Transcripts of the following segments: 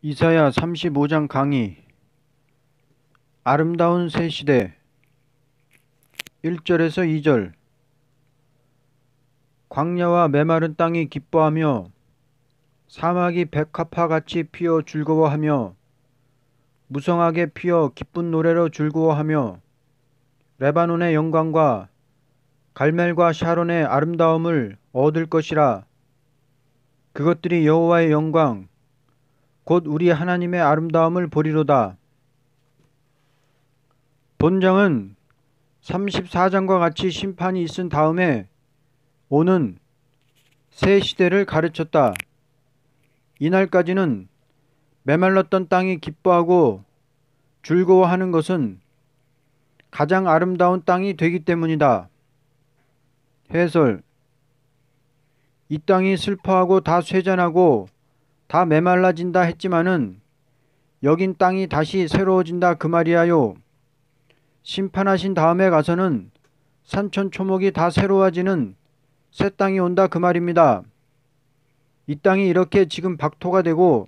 이사야 35장 강의. 아름다운 새 시대. 1절에서 2절. 광야와 메마른 땅이 기뻐하며 사막이 백합화같이 피어 즐거워하며 무성하게 피어 기쁜 노래로 즐거워하며 레바논의 영광과 갈멜과 샤론의 아름다움을 얻을 것이라. 그것들이 여호와의 영광 곧 우리 하나님의 아름다움을 보리로다. 본장은 34장과 같이 심판이 있은 다음에 오는 새 시대를 가르쳤다. 이날까지는 메말랐던 땅이 기뻐하고 즐거워하는 것은 가장 아름다운 땅이 되기 때문이다. 해설. 이 땅이 슬퍼하고 다 쇠잔하고 다 메말라진다 했지만은 여긴 땅이 다시 새로워진다 그 말이야요. 심판하신 다음에 가서는 산천초목이 다 새로워지는 새 땅이 온다 그 말입니다. 이 땅이 이렇게 지금 박토가 되고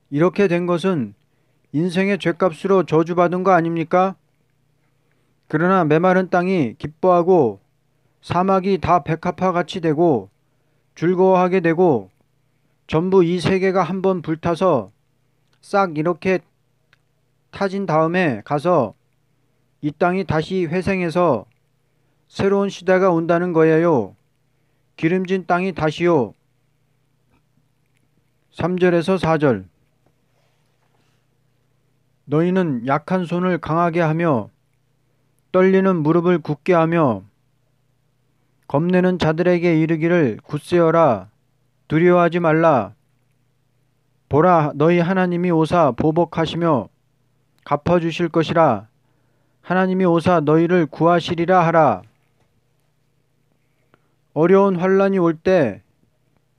이렇게 된 것은 인생의 죗값으로 저주받은 거 아닙니까? 그러나 메마른 땅이 기뻐하고 사막이 다 백합화 같이 되고 즐거워하게 되고 전부 이 세계가 한번 불타서 싹 이렇게 타진 다음에 가서 이 땅이 다시 회생해서 새로운 시대가 온다는 거예요. 기름진 땅이 다시요. 3절에서 4절. 너희는 약한 손을 강하게 하며 떨리는 무릎을 굳게 하며 겁내는 자들에게 이르기를 굳세어라. 두려워하지 말라. 보라, 너희 하나님이 오사 보복하시며 갚아주실 것이라. 하나님이 오사 너희를 구하시리라 하라. 어려운 환란이 올 때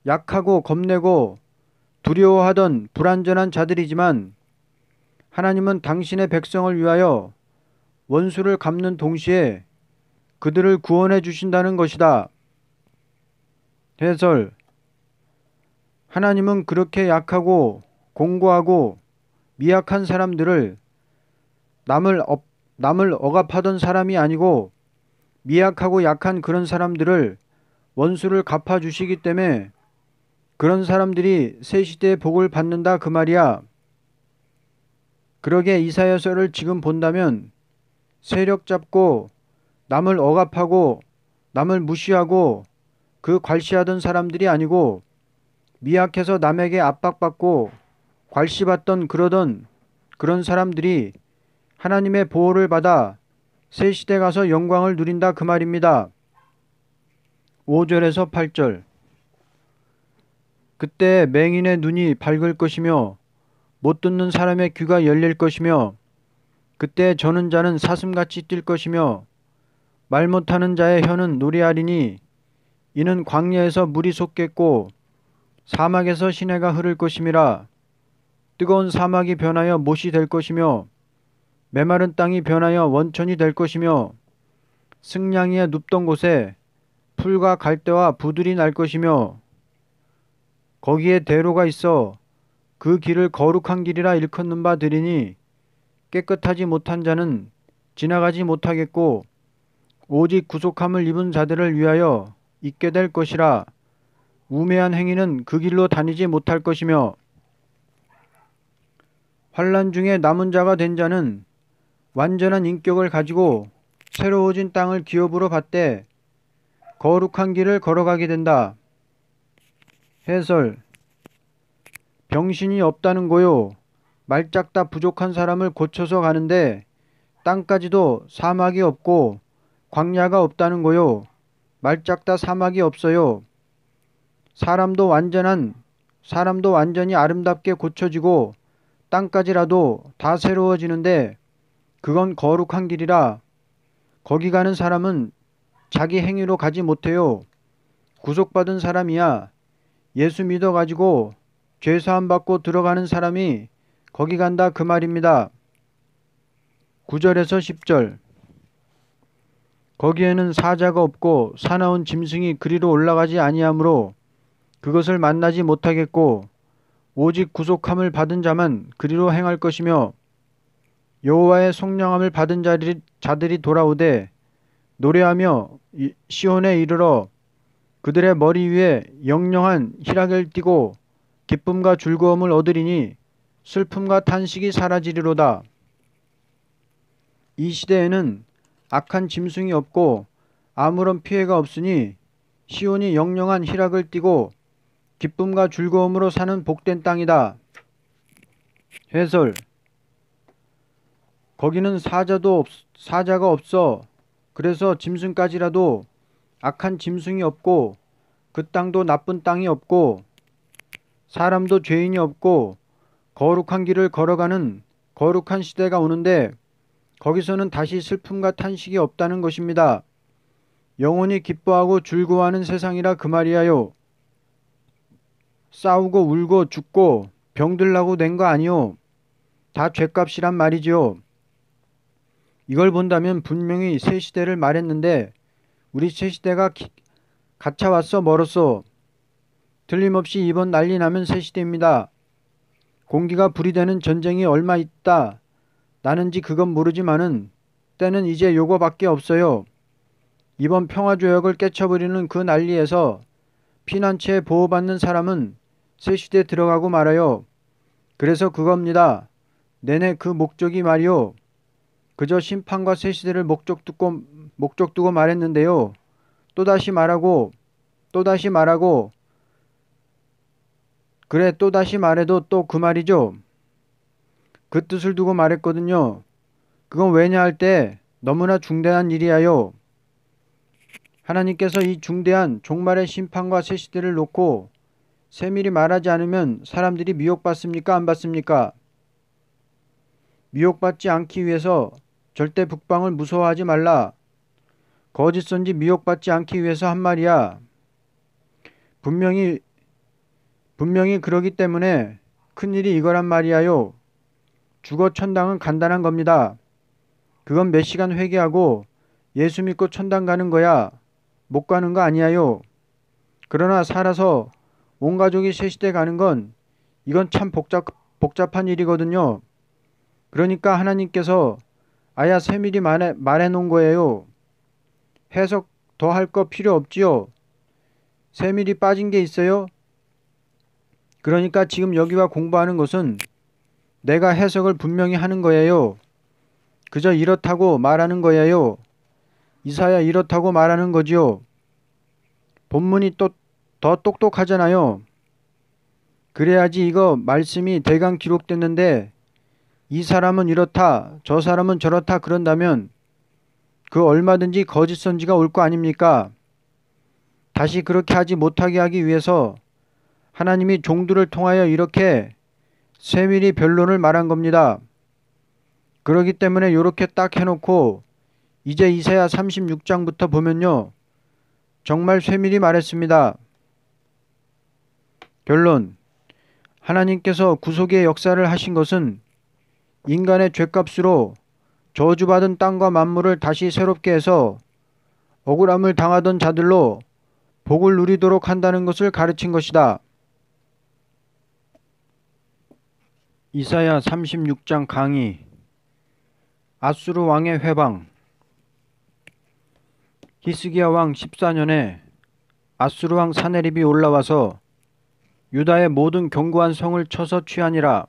약하고 겁내고 두려워하던 불완전한 자들이지만 하나님은 당신의 백성을 위하여 원수를 갚는 동시에 그들을 구원해 주신다는 것이다. 해설. 하나님은 그렇게 약하고 공고하고 미약한 사람들을 남을 억압하던 사람이 아니고 미약하고 약한 그런 사람들을 원수를 갚아주시기 때문에 그런 사람들이 새 시대의 복을 받는다 그 말이야. 그러게 이사야서를 지금 본다면 세력 잡고 남을 억압하고 남을 무시하고 그 괄시하던 사람들이 아니고 미약해서 남에게 압박받고 괄시받던 그런 사람들이 하나님의 보호를 받아 새 시대 가서 영광을 누린다 그 말입니다. 5절에서 8절. 그때 맹인의 눈이 밝을 것이며 못 듣는 사람의 귀가 열릴 것이며 그때 저는 자는 사슴같이 뛸 것이며 말 못하는 자의 혀는 노래하리니 이는 광야에서 물이 솟겠고 사막에서 시내가 흐를 것임이라. 뜨거운 사막이 변하여 못이 될 것이며 메마른 땅이 변하여 원천이 될 것이며 승냥이에 눕던 곳에 풀과 갈대와 부들이 날 것이며 거기에 대로가 있어 그 길을 거룩한 길이라 일컫는 바 되리니 깨끗하지 못한 자는 지나가지 못하겠고 오직 구속함을 입은 자들을 위하여 있게 될 것이라. 우매한 행위는 그 길로 다니지 못할 것이며 환난 중에 남은 자가 된 자는 완전한 인격을 가지고 새로워진 땅을 기업으로 받되 거룩한 길을 걸어가게 된다. 해설. 병신이 없다는 거요. 말짝다 부족한 사람을 고쳐서 가는데 땅까지도 사막이 없고 광야가 없다는 거요. 말짝다 사막이 없어요. 사람도 완전히 아름답게 고쳐지고 땅까지라도 다 새로워지는데 그건 거룩한 길이라. 거기 가는 사람은 자기 행위로 가지 못해요. 구속받은 사람이야. 예수 믿어가지고 죄사함 받고 들어가는 사람이 거기 간다 그 말입니다. 9절에서 10절. 거기에는 사자가 없고 사나운 짐승이 그리로 올라가지 아니하므로 그것을 만나지 못하겠고 오직 구속함을 받은 자만 그리로 행할 것이며 여호와의 성령함을 받은 자들이 돌아오되 노래하며 시온에 이르러 그들의 머리 위에 영영한 희락을 띠고 기쁨과 즐거움을 얻으리니 슬픔과 탄식이 사라지리로다. 이 시대에는 악한 짐승이 없고 아무런 피해가 없으니 시온이 영영한 희락을 띠고 기쁨과 즐거움으로 사는 복된 땅이다. 해설. 거기는 사자가 없어. 그래서 짐승까지라도 악한 짐승이 없고 그 땅도 나쁜 땅이 없고 사람도 죄인이 없고 거룩한 길을 걸어가는 거룩한 시대가 오는데 거기서는 다시 슬픔과 탄식이 없다는 것입니다. 영원히 기뻐하고 즐거워하는 세상이라 그 말이야요. 싸우고 울고 죽고 병들라고 낸 거 아니요. 다 죗값이란 말이지요. 이걸 본다면 분명히 새 시대를 말했는데 우리 새 시대가 갇혀왔어 멀었어. 틀림없이 이번 난리 나면 새 시대입니다. 공기가 불이 되는 전쟁이 얼마 있다 나는지 그건 모르지만은 때는 이제 요거밖에 없어요. 이번 평화조약을 깨쳐버리는 그 난리에서 피난처에 보호받는 사람은 새 시대에 들어가고 말아요. 그래서 그겁니다. 내내 그 목적이 말이요. 그저 심판과 새 시대를 목적 두고 말했는데요. 또다시 말하고 그래 또다시 말해도 또 그 말이죠. 그 뜻을 두고 말했거든요. 그건 왜냐 할 때 너무나 중대한 일이야요. 하나님께서 이 중대한 종말의 심판과 새 시대를 놓고 세밀히 말하지 않으면 사람들이 미혹받습니까? 안 받습니까? 미혹받지 않기 위해서 절대 북방을 무서워하지 말라. 거짓 선지 미혹받지 않기 위해서 한 말이야. 분명히 그러기 때문에 큰일이 이거란 말이야요. 죽어 천당은 간단한 겁니다. 그건 몇 시간 회개하고 예수 믿고 천당 가는 거야. 못 가는 거 아니야요. 그러나 살아서 온 가족이 새 시대 가는 건 이건 참 복잡한 일이거든요. 그러니까 하나님께서 아야 세밀히 말해 놓은 거예요. 해석 더 할 거 필요 없지요. 세밀히 빠진 게 있어요? 그러니까 지금 여기와 공부하는 것은 내가 해석을 분명히 하는 거예요. 그저 이렇다고 말하는 거예요. 이사야 이렇다고 말하는 거지요. 본문이 또 더 똑똑하잖아요. 그래야지 이거 말씀이 대강 기록됐는데 이 사람은 이렇다 저 사람은 저렇다 그런다면 그 얼마든지 거짓 선지가 올 거 아닙니까? 다시 그렇게 하지 못하게 하기 위해서 하나님이 종들을 통하여 이렇게 세밀히 변론을 말한 겁니다. 그러기 때문에 이렇게 딱 해놓고 이제 이사야 36장부터 보면요. 정말 세밀히 말했습니다. 결론. 하나님께서 구속의 역사를 하신 것은 인간의 죗값으로 저주받은 땅과 만물을 다시 새롭게 해서 억울함을 당하던 자들로 복을 누리도록 한다는 것을 가르친 것이다. 이사야 36장 강의. 아수르 왕의 회방. 히스기야 왕 14년에 아수르 왕 사네립이 올라와서 유다의 모든 견고한 성을 쳐서 취하니라.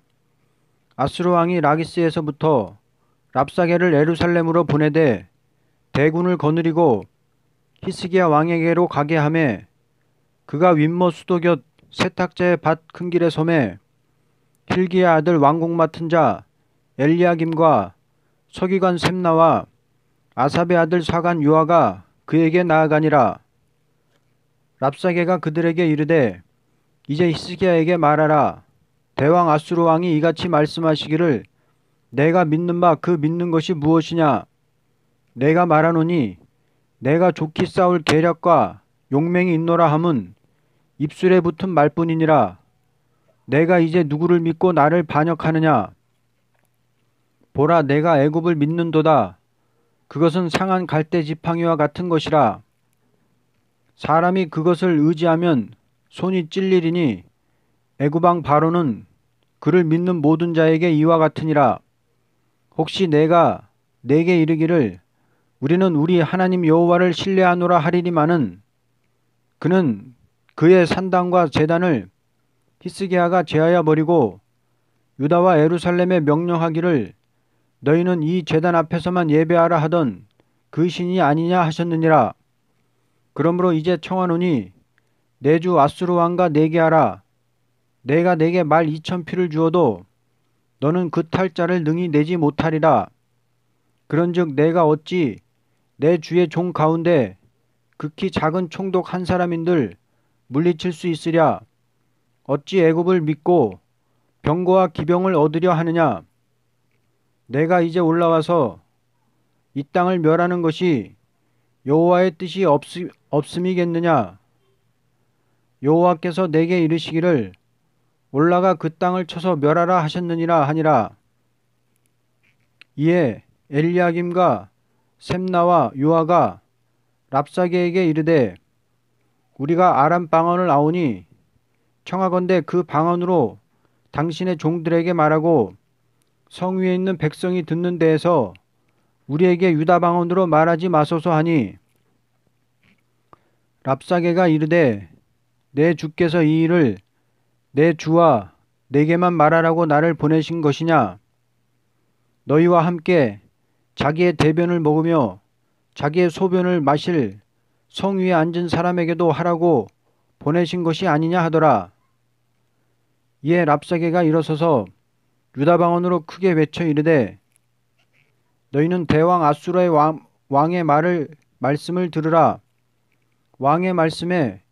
아수르 왕이 라기스에서부터 랍사게를 예루살렘으로 보내되 대군을 거느리고 히스기야 왕에게로 가게 하매 그가 윗모 수도 곁 세탁자의 밭 큰 길에 섬에 hil기야 아들 왕궁 맡은 자 엘리야김과 서기관 셈나와 아삽의 아들 사관 요아가 그에게 나아가니라. 랍사게가 그들에게 이르되 이제 히스기야에게 말하라. 대왕 아수르 왕이 이같이 말씀하시기를 내가 믿는 바 그 믿는 것이 무엇이냐. 내가 말하노니 내가 좋게 싸울 계략과 용맹이 있노라 함은 입술에 붙은 말뿐이니라. 내가 이제 누구를 믿고 나를 반역하느냐. 보라 내가 애굽을 믿는도다. 그것은 상한 갈대 지팡이와 같은 것이라. 사람이 그것을 의지하면 손이 찔리리니 애굽 왕 바로는 그를 믿는 모든 자에게 이와 같으니라. 혹시 내가 내게 이르기를 우리는 우리 하나님 여호와를 신뢰하노라 하리니만은 그는 그의 산당과 제단을 히스기야가 제하여 버리고 유다와 예루살렘에 명령하기를 너희는 이 제단 앞에서만 예배하라 하던 그 신이 아니냐 하셨느니라. 그러므로 이제 청하노니 내 주 아수르 왕과 내게 하라. 내가 내게 말 2,000피를 주어도 너는 그 탈자를 능히 내지 못하리라. 그런즉 내가 어찌 내 주의 종 가운데 극히 작은 총독 한 사람인들 물리칠 수 있으랴. 어찌 애굽을 믿고 병거와 기병을 얻으려 하느냐. 내가 이제 올라와서 이 땅을 멸하는 것이 여호와의 뜻이 없음이겠느냐. 여호와께서 내게 이르시기를 올라가 그 땅을 쳐서 멸하라 하셨느니라 하니라. 이에 엘리야김과 셈나와 요아가 랍사게에게 이르되 우리가 아람 방언을 아오니 청하건대 그 방언으로 당신의 종들에게 말하고 성 위에 있는 백성이 듣는 데에서 우리에게 유다 방언으로 말하지 마소서 하니 랍사게가 이르되 내 주께서 이 일을 내 주와 내게만 말하라고 나를 보내신 것이냐. 너희와 함께 자기의 대변을 먹으며 자기의 소변을 마실 성 위에 앉은 사람에게도 하라고 보내신 것이 아니냐 하더라. 이에 랍사게가 일어서서 유다 방언으로 크게 외쳐 이르되 너희는 대왕 아수르의 왕의 말씀을 들으라. 왕의 말씀에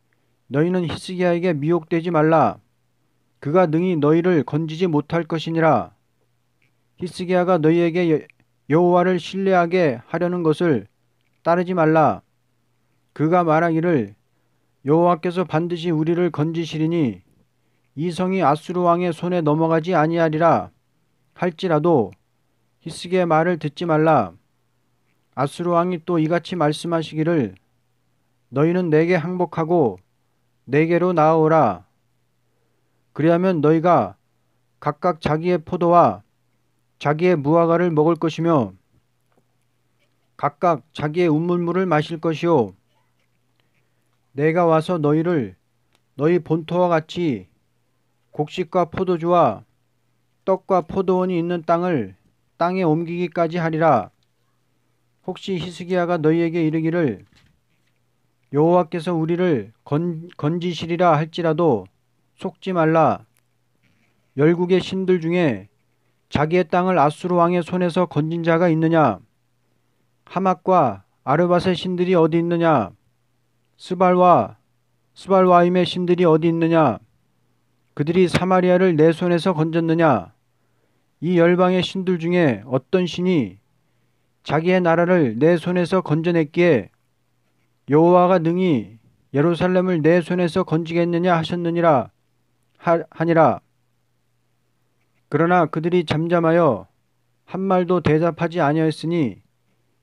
너희는 히스기야에게 미혹되지 말라. 그가 능히 너희를 건지지 못할 것이니라. 히스기야가 너희에게 여호와를 신뢰하게 하려는 것을 따르지 말라. 그가 말하기를 여호와께서 반드시 우리를 건지시리니 이 성이 아수르 왕의 손에 넘어가지 아니하리라 할지라도 히스기야의 말을 듣지 말라. 아수르 왕이 또 이같이 말씀하시기를 너희는 내게 항복하고 내게로 나아오라. 그리하면 너희가 각각 자기의 포도와 자기의 무화과를 먹을 것이며 각각 자기의 운물물을 마실 것이요 내가 와서 너희를 너희 본토와 같이 곡식과 포도주와 떡과 포도원이 있는 땅에 옮기기까지 하리라. 혹시 히스기야가 너희에게 이르기를 여호와께서 우리를 건지시리라 할지라도 속지 말라. 열국의 신들 중에 자기의 땅을 아수르 왕의 손에서 건진 자가 있느냐? 하맛과 아르밧의 신들이 어디 있느냐? 스발와임의 신들이 어디 있느냐? 그들이 사마리아를 내 손에서 건졌느냐? 이 열방의 신들 중에 어떤 신이 자기의 나라를 내 손에서 건져냈기에 여호와가 능히 예루살렘을 내 손에서 건지겠느냐 하셨느니라 하니라. 그러나 그들이 잠잠하여 한 말도 대답하지 아니하였으니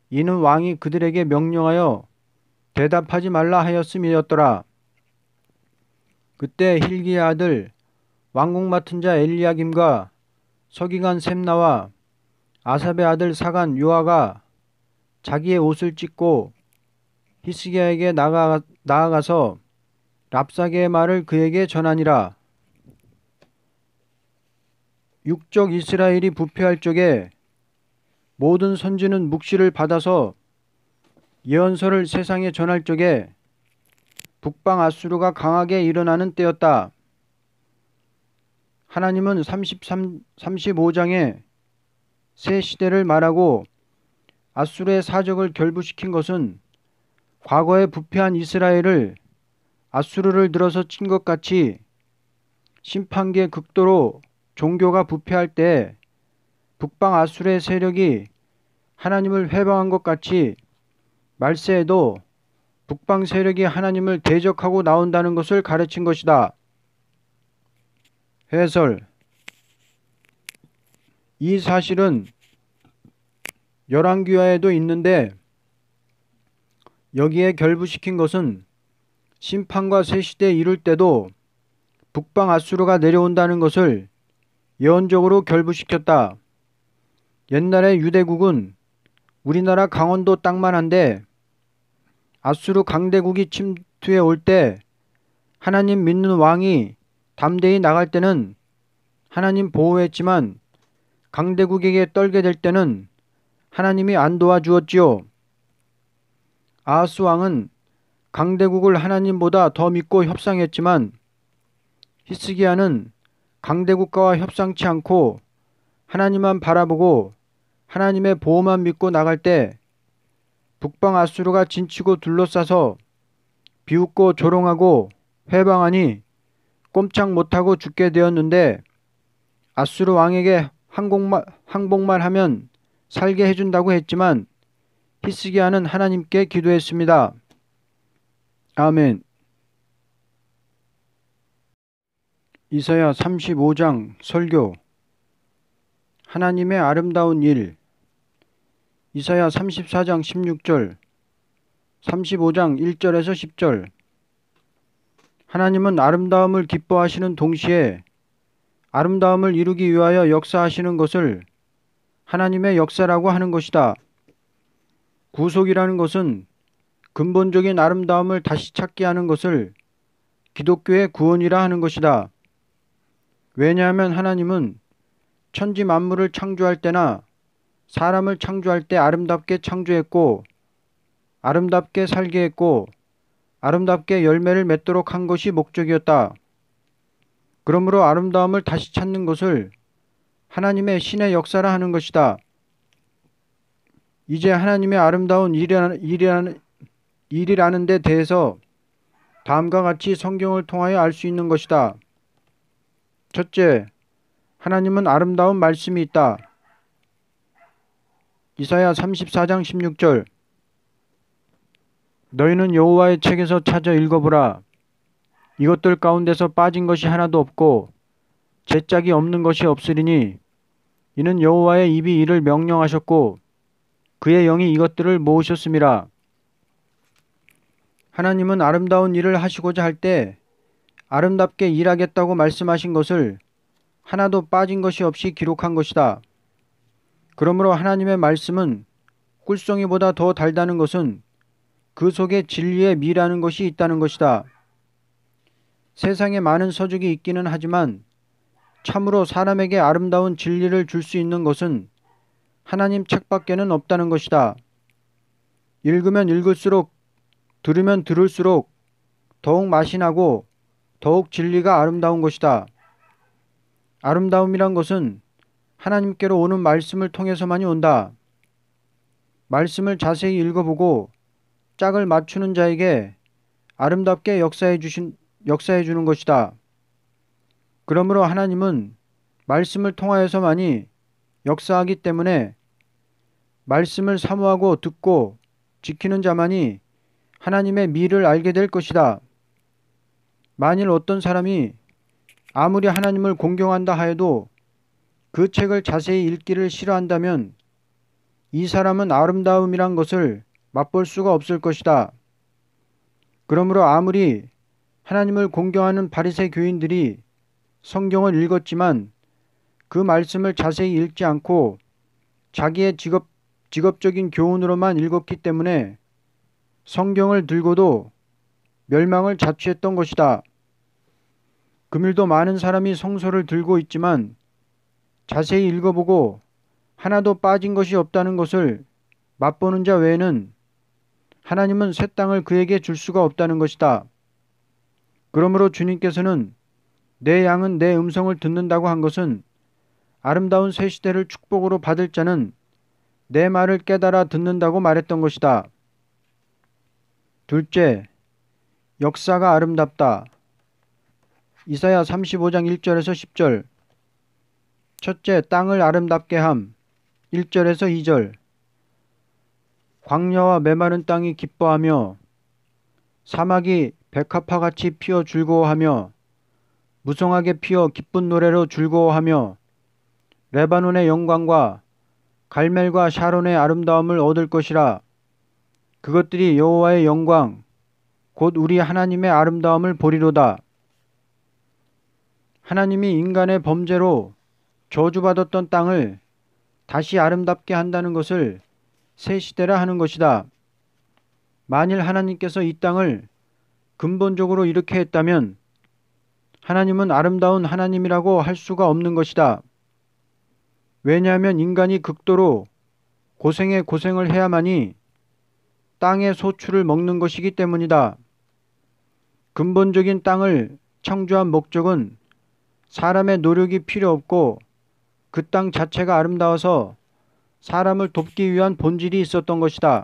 이는 왕이 그들에게 명령하여 대답하지 말라 하였음이었더라. 그때 hil기야의 아들 왕궁 맡은 자 엘리야김과 서기관 셈나와 아삽의 아들 사간 요아가 자기의 옷을 찢고 히스기야에게 나아가서 랍사게의 말을 그에게 전하니라. 육적 이스라엘이 부패할 적에 모든 선지는 묵시를 받아서 예언서를 세상에 전할 적에 북방 아수르가 강하게 일어나는 때였다. 하나님은 35장에 새 시대를 말하고 아수르의 사적을 결부시킨 것은 과거에 부패한 이스라엘을 아수르를 들어서 친 것 같이 심판기의 극도로 종교가 부패할 때 북방 아수르의 세력이 하나님을 회방한 것 같이 말세에도 북방 세력이 하나님을 대적하고 나온다는 것을 가르친 것이다. 해설. 이 사실은 열왕기하에도 있는데 여기에 결부시킨 것은 심판과 새 시대에 이를 때도 북방 아수르가 내려온다는 것을 예언적으로 결부시켰다. 옛날에 유대국은 우리나라 강원도 땅만 한데 아수르 강대국이 침투해 올 때 하나님 믿는 왕이 담대히 나갈 때는 하나님 보호했지만 강대국에게 떨게 될 때는 하나님이 안 도와주었지요. 아하스 왕은 강대국을 하나님보다 더 믿고 협상했지만 히스기야는 강대국가와 협상치 않고 하나님만 바라보고 하나님의 보호만 믿고 나갈 때 북방 아수르가 진치고 둘러싸서 비웃고 조롱하고 회방하니 꼼짝 못하고 죽게 되었는데 아수르 왕에게 항복만 하면 살게 해준다고 했지만 히스기야는 하나님께 기도했습니다. 아멘. 이사야 35장 설교. 하나님의 아름다운 일. 이사야 34장 16절, 35장 1절에서 10절. 하나님은 아름다움을 기뻐하시는 동시에 아름다움을 이루기 위하여 역사하시는 것을 하나님의 역사라고 하는 것이다. 구속이라는 것은 근본적인 아름다움을 다시 찾게 하는 것을 기독교의 구원이라 하는 것이다. 왜냐하면 하나님은 천지 만물을 창조할 때나 사람을 창조할 때 아름답게 창조했고 아름답게 살게 했고 아름답게 열매를 맺도록 한 것이 목적이었다. 그러므로 아름다움을 다시 찾는 것을 하나님의 신의 역사라 하는 것이다. 이제 하나님의 아름다운 일이라는 데 대해서 다음과 같이 성경을 통하여 알 수 있는 것이다. 첫째, 하나님은 아름다운 말씀이 있다. 이사야 34장 16절. 너희는 여호와의 책에서 찾아 읽어보라. 이것들 가운데서 빠진 것이 하나도 없고 제짝이 없는 것이 없으리니 이는 여호와의 입이 이를 명령하셨고 그의 영이 이것들을 모으셨음이라. 하나님은 아름다운 일을 하시고자 할 때 아름답게 일하겠다고 말씀하신 것을 하나도 빠진 것이 없이 기록한 것이다. 그러므로 하나님의 말씀은 꿀송이보다 더 달다는 것은 그 속에 진리의 미라는 것이 있다는 것이다. 세상에 많은 서적이 있기는 하지만 참으로 사람에게 아름다운 진리를 줄 수 있는 것은 하나님 책밖에는 없다는 것이다. 읽으면 읽을수록 들으면 들을수록 더욱 맛이 나고 더욱 진리가 아름다운 것이다. 아름다움이란 것은 하나님께로 오는 말씀을 통해서만이 온다. 말씀을 자세히 읽어보고 짝을 맞추는 자에게 아름답게 역사해 주는 것이다. 그러므로 하나님은 말씀을 통하여서만이 역사하기 때문에 말씀을 사모하고 듣고 지키는 자만이 하나님의 미를 알게 될 것이다. 만일 어떤 사람이 아무리 하나님을 공경한다 하여도 그 책을 자세히 읽기를 싫어한다면 이 사람은 아름다움이란 것을 맛볼 수가 없을 것이다. 그러므로 아무리 하나님을 공경하는 바리새 교인들이 성경을 읽었지만 그 말씀을 자세히 읽지 않고 자기의 직업적인 교훈으로만 읽었기 때문에 성경을 들고도 멸망을 자취했던 것이다. 금일도 많은 사람이 성서를 들고 있지만 자세히 읽어보고 하나도 빠진 것이 없다는 것을 맛보는 자 외에는 하나님은 새 땅을 그에게 줄 수가 없다는 것이다. 그러므로 주님께서는 내 양은 내 음성을 듣는다고 한 것은 아름다운 새 시대를 축복으로 받을 자는 내 말을 깨달아 듣는다고 말했던 것이다. 둘째, 역사가 아름답다. 이사야 35장 1절에서 10절. 첫째, 땅을 아름답게 함. 1절에서 2절. 광야와 메마른 땅이 기뻐하며 사막이 백합화같이 피어 즐거워하며 무성하게 피어 기쁜 노래로 즐거워하며 레바논의 영광과 갈멜과 샤론의 아름다움을 얻을 것이라. 그것들이 여호와의 영광 곧 우리 하나님의 아름다움을 보리로다. 하나님이 인간의 범죄로 저주받았던 땅을 다시 아름답게 한다는 것을 새 시대라 하는 것이다. 만일 하나님께서 이 땅을 근본적으로 이렇게 했다면 하나님은 아름다운 하나님이라고 할 수가 없는 것이다. 왜냐하면 인간이 극도로 고생에 고생을 해야만이 땅의 소출을 먹는 것이기 때문이다. 근본적인 땅을 창조한 목적은 사람의 노력이 필요 없고 그 땅 자체가 아름다워서 사람을 돕기 위한 본질이 있었던 것이다.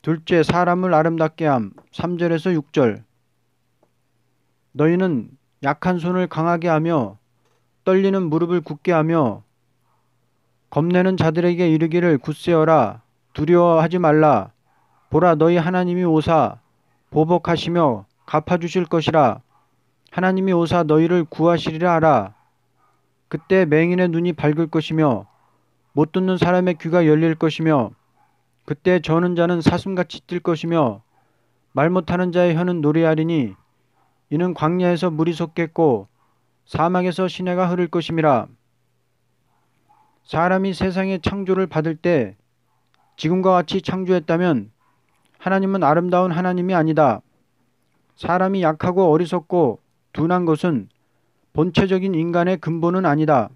둘째, 사람을 아름답게 함. 3절에서 6절. 너희는 약한 손을 강하게 하며 떨리는 무릎을 굳게 하며 겁내는 자들에게 이르기를 굳세어라. 두려워하지 말라. 보라, 너희 하나님이 오사 보복하시며 갚아주실 것이라. 하나님이 오사 너희를 구하시리라 하라. 그때 맹인의 눈이 밝을 것이며 못 듣는 사람의 귀가 열릴 것이며 그때 저는 자는 사슴같이 뛸 것이며 말 못하는 자의 혀는 노래하리니 이는 광야에서 물이 솟겠고 사막에서 시내가 흐를 것임이라. 사람이 세상의 창조를 받을 때 지금과 같이 창조했다면 하나님은 아름다운 하나님이 아니다. 사람이 약하고 어리석고 둔한 것은 본체적인 인간의 근본은 아니다.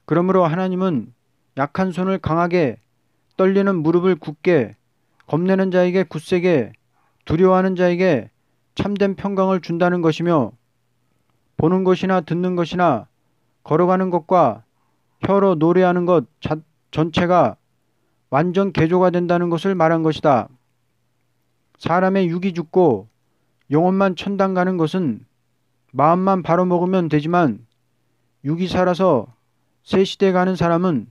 그러므로 하나님은 약한 손을 강하게, 떨리는 무릎을 굳게, 겁내는 자에게 굳세게, 두려워하는 자에게 참된 평강을 준다는 것이며 보는 것이나 듣는 것이나 걸어가는 것과 혀로 노래하는 것 전체가 완전 개조가 된다는 것을 말한 것이다. 사람의 육이 죽고 영혼만 천당 가는 것은 마음만 바로 먹으면 되지만 육이 살아서 새 시대에 가는 사람은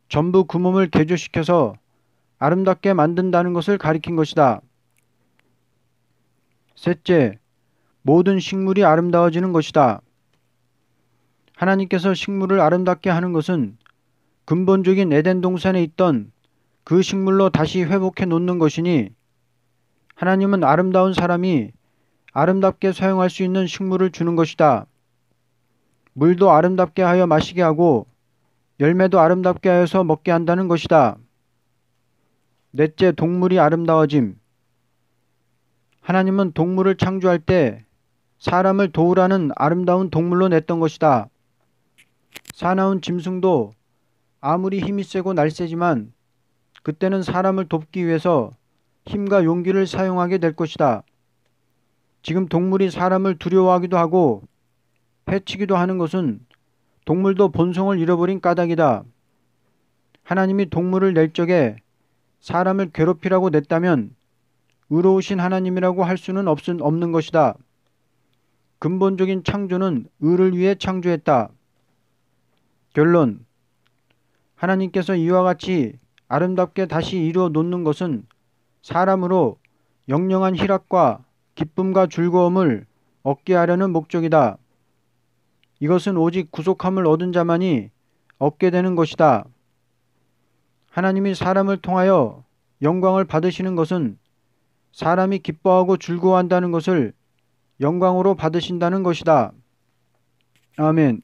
전부 그 몸을 개조시켜서 아름답게 만든다는 것을 가리킨 것이다. 셋째, 모든 식물이 아름다워지는 것이다. 하나님께서 식물을 아름답게 하는 것은 근본적인 에덴 동산에 있던 그 식물로 다시 회복해 놓는 것이니 하나님은 아름다운 사람이 아름답게 사용할 수 있는 식물을 주는 것이다. 물도 아름답게 하여 마시게 하고 열매도 아름답게 하여서 먹게 한다는 것이다. 넷째, 동물이 아름다워짐. 하나님은 동물을 창조할 때 사람을 도우라는 아름다운 동물로 냈던 것이다. 사나운 짐승도 아무리 힘이 세고 날쌔지만 그때는 사람을 돕기 위해서 힘과 용기를 사용하게 될 것이다. 지금 동물이 사람을 두려워하기도 하고 해치기도 하는 것은 동물도 본성을 잃어버린 까닭이다. 하나님이 동물을 낼 적에 사람을 괴롭히라고 냈다면 의로우신 하나님이라고 할 수는 없는 것이다. 근본적인 창조는 의를 위해 창조했다. 결론. 하나님께서 이와 같이 아름답게 다시 이루어 놓는 것은 사람으로 영영한 희락과 기쁨과 즐거움을 얻게 하려는 목적이다. 이것은 오직 구속함을 얻은 자만이 얻게 되는 것이다. 하나님이 사람을 통하여 영광을 받으시는 것은 사람이 기뻐하고 즐거워한다는 것을 영광으로 받으신다는 것이다. 아멘.